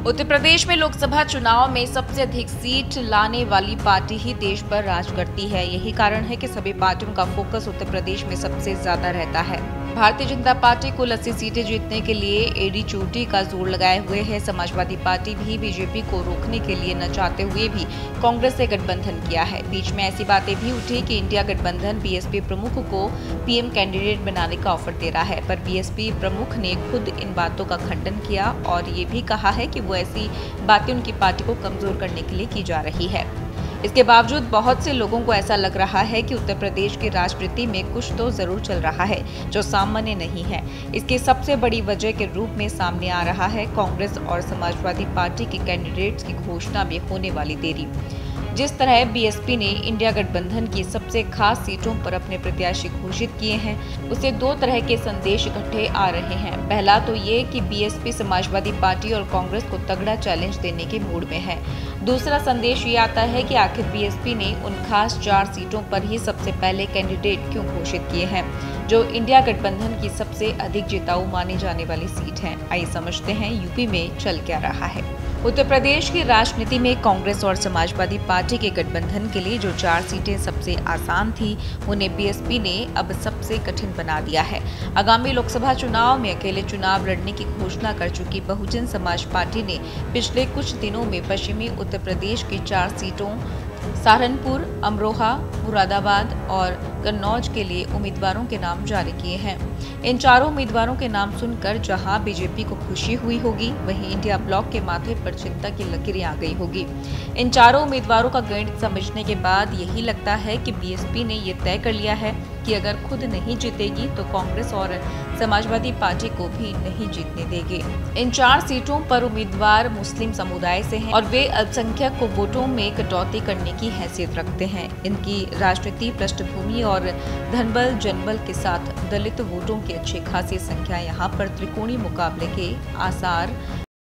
उत्तर प्रदेश में लोकसभा चुनाव में सबसे अधिक सीट लाने वाली पार्टी ही देश पर राज करती है। यही कारण है कि सभी पार्टियों का फोकस उत्तर प्रदेश में सबसे ज्यादा रहता है। भारतीय जनता पार्टी कुल 80 सीटें जीतने के लिए एड़ी चोटी का जोर लगाए हुए है। समाजवादी पार्टी भी बीजेपी को रोकने के लिए न चाहते हुए भी कांग्रेस से गठबंधन किया है। बीच में ऐसी बातें भी उठी कि इंडिया गठबंधन बीएसपी प्रमुख को पीएम कैंडिडेट बनाने का ऑफर दे रहा है, पर बीएसपी प्रमुख ने खुद इन बातों का खंडन किया और ये भी कहा है कि वो ऐसी बातें उनकी पार्टी को कमजोर करने के लिए की जा रही है। इसके बावजूद बहुत से लोगों को ऐसा लग रहा है कि उत्तर प्रदेश की राजनीति में कुछ तो जरूर चल रहा है जो सामान्य नहीं है। इसकी सबसे बड़ी वजह के रूप में सामने आ रहा है कांग्रेस और समाजवादी पार्टी के कैंडिडेट्स की घोषणा में होने वाली देरी। जिस तरह बीएसपी ने इंडिया गठबंधन की सबसे खास सीटों पर अपने प्रत्याशी घोषित किए हैं, उससे दो तरह के संदेश इकट्ठे आ रहे हैं। पहला तो ये कि बीएसपी समाजवादी पार्टी और कांग्रेस को तगड़ा चैलेंज देने के मूड में है। दूसरा संदेश ये आता है कि आखिर बीएसपी ने उन खास 4 सीटों पर ही सबसे पहले कैंडिडेट क्यों घोषित किए हैं, जो इंडिया गठबंधन की सबसे अधिक जिताऊ मानी जाने वाली सीट है। आइए समझते हैं यूपी में चल क्या रहा है। उत्तर प्रदेश की राजनीति में कांग्रेस और समाजवादी पार्टी के गठबंधन के लिए जो 4 सीटें सबसे आसान थी, उन्हें बीएसपी ने अब सबसे कठिन बना दिया है। आगामी लोकसभा चुनाव में अकेले चुनाव लड़ने की घोषणा कर चुकी बहुजन समाज पार्टी ने पिछले कुछ दिनों में पश्चिमी उत्तर प्रदेश की 4 सीटों सहारनपुर, अमरोहा, मुरादाबाद और कन्नौज के लिए उम्मीदवारों के नाम जारी किए हैं। इन चारों उम्मीदवारों के नाम सुनकर जहां बीजेपी को खुशी हुई होगी, वहीं इंडिया ब्लॉक के माथे पर चिंता की लकीरें आ गई होगी। इन चारों उम्मीदवारों का गणित समझने के बाद यही लगता है कि बीएसपी ने ये तय कर लिया है कि अगर खुद नहीं जीतेगी तो कांग्रेस और समाजवादी पार्टी को भी नहीं जीतने देगी। इन 4 सीटों पर उम्मीदवार मुस्लिम समुदाय से हैं और वे अल्पसंख्यक को वोटों में कटौती करने की हैसियत रखते हैं। इनकी राजनीति पृष्ठभूमि और धनबल जनबल के साथ दलित वोटों की अच्छी खासी संख्या यहाँ पर त्रिकोणीय मुकाबले के आसार